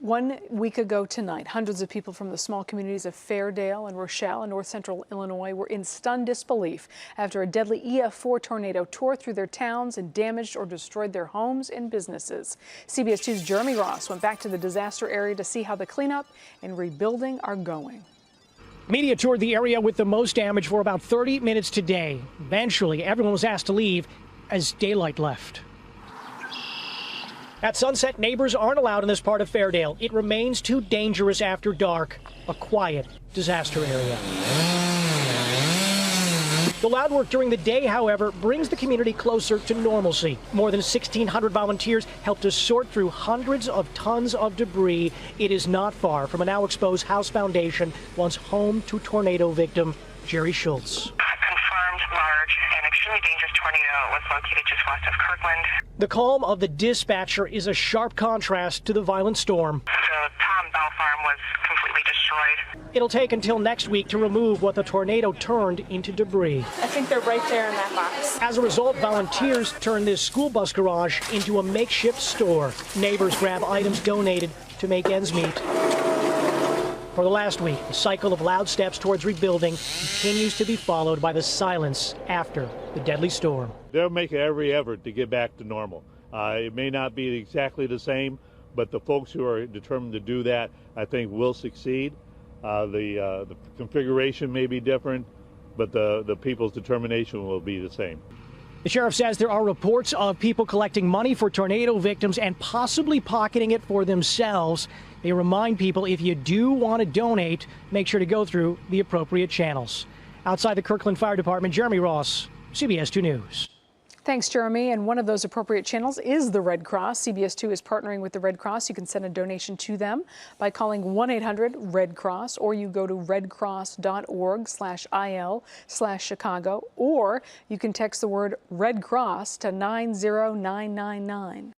1 week ago tonight, hundreds of people from the small communities of Fairdale and Rochelle in north central Illinois were in stunned disbelief after a deadly EF4 tornado tore through their towns and damaged or destroyed their homes and businesses. CBS 2's Jeremy Ross went back to the disaster area to see how the cleanup and rebuilding are going. Media toured the area with the most damage for about 30 minutes today. Eventually, everyone was asked to leave as daylight left. At sunset, neighbors aren't allowed in this part of Fairdale. It remains too dangerous after dark, a quiet disaster area. The loud work during the day, however, brings the community closer to normalcy. More than 1,600 volunteers helped to sort through hundreds of tons of debris. It is not far from a now exposed house foundation, once home to tornado victim Jerry Schultz. Large and extremely dangerous tornado was located just west of Kirkland. The calm of the dispatcher is a sharp contrast to the violent storm. The Tom Bell farm was completely destroyed. It'll take until next week to remove what the tornado turned into debris. I think they're right there in that box. As a result, volunteers turned this school bus garage into a makeshift store. Neighbors grab items donated to make ends meet. For the last week, the cycle of loud steps towards rebuilding continues to be followed by the silence after the deadly storm. They'll make every effort to get back to normal. It may not be exactly the same, but the folks who are determined to do that, I think, will succeed. The configuration may be different, but the people's determination will be the same. The sheriff says there are reports of people collecting money for tornado victims and possibly pocketing it for themselves. They remind people if you do want to donate, make sure to go through the appropriate channels. Outside the Kirkland Fire Department, Jeremy Ross, CBS 2 News. Thanks, Jeremy. And one of those appropriate channels is the Red Cross. CBS 2 is partnering with the Red Cross. You can send a donation to them by calling 1-800-RED-CROSS, or you go to redcross.org/il/Chicago, or you can text the word Red Cross to 90999.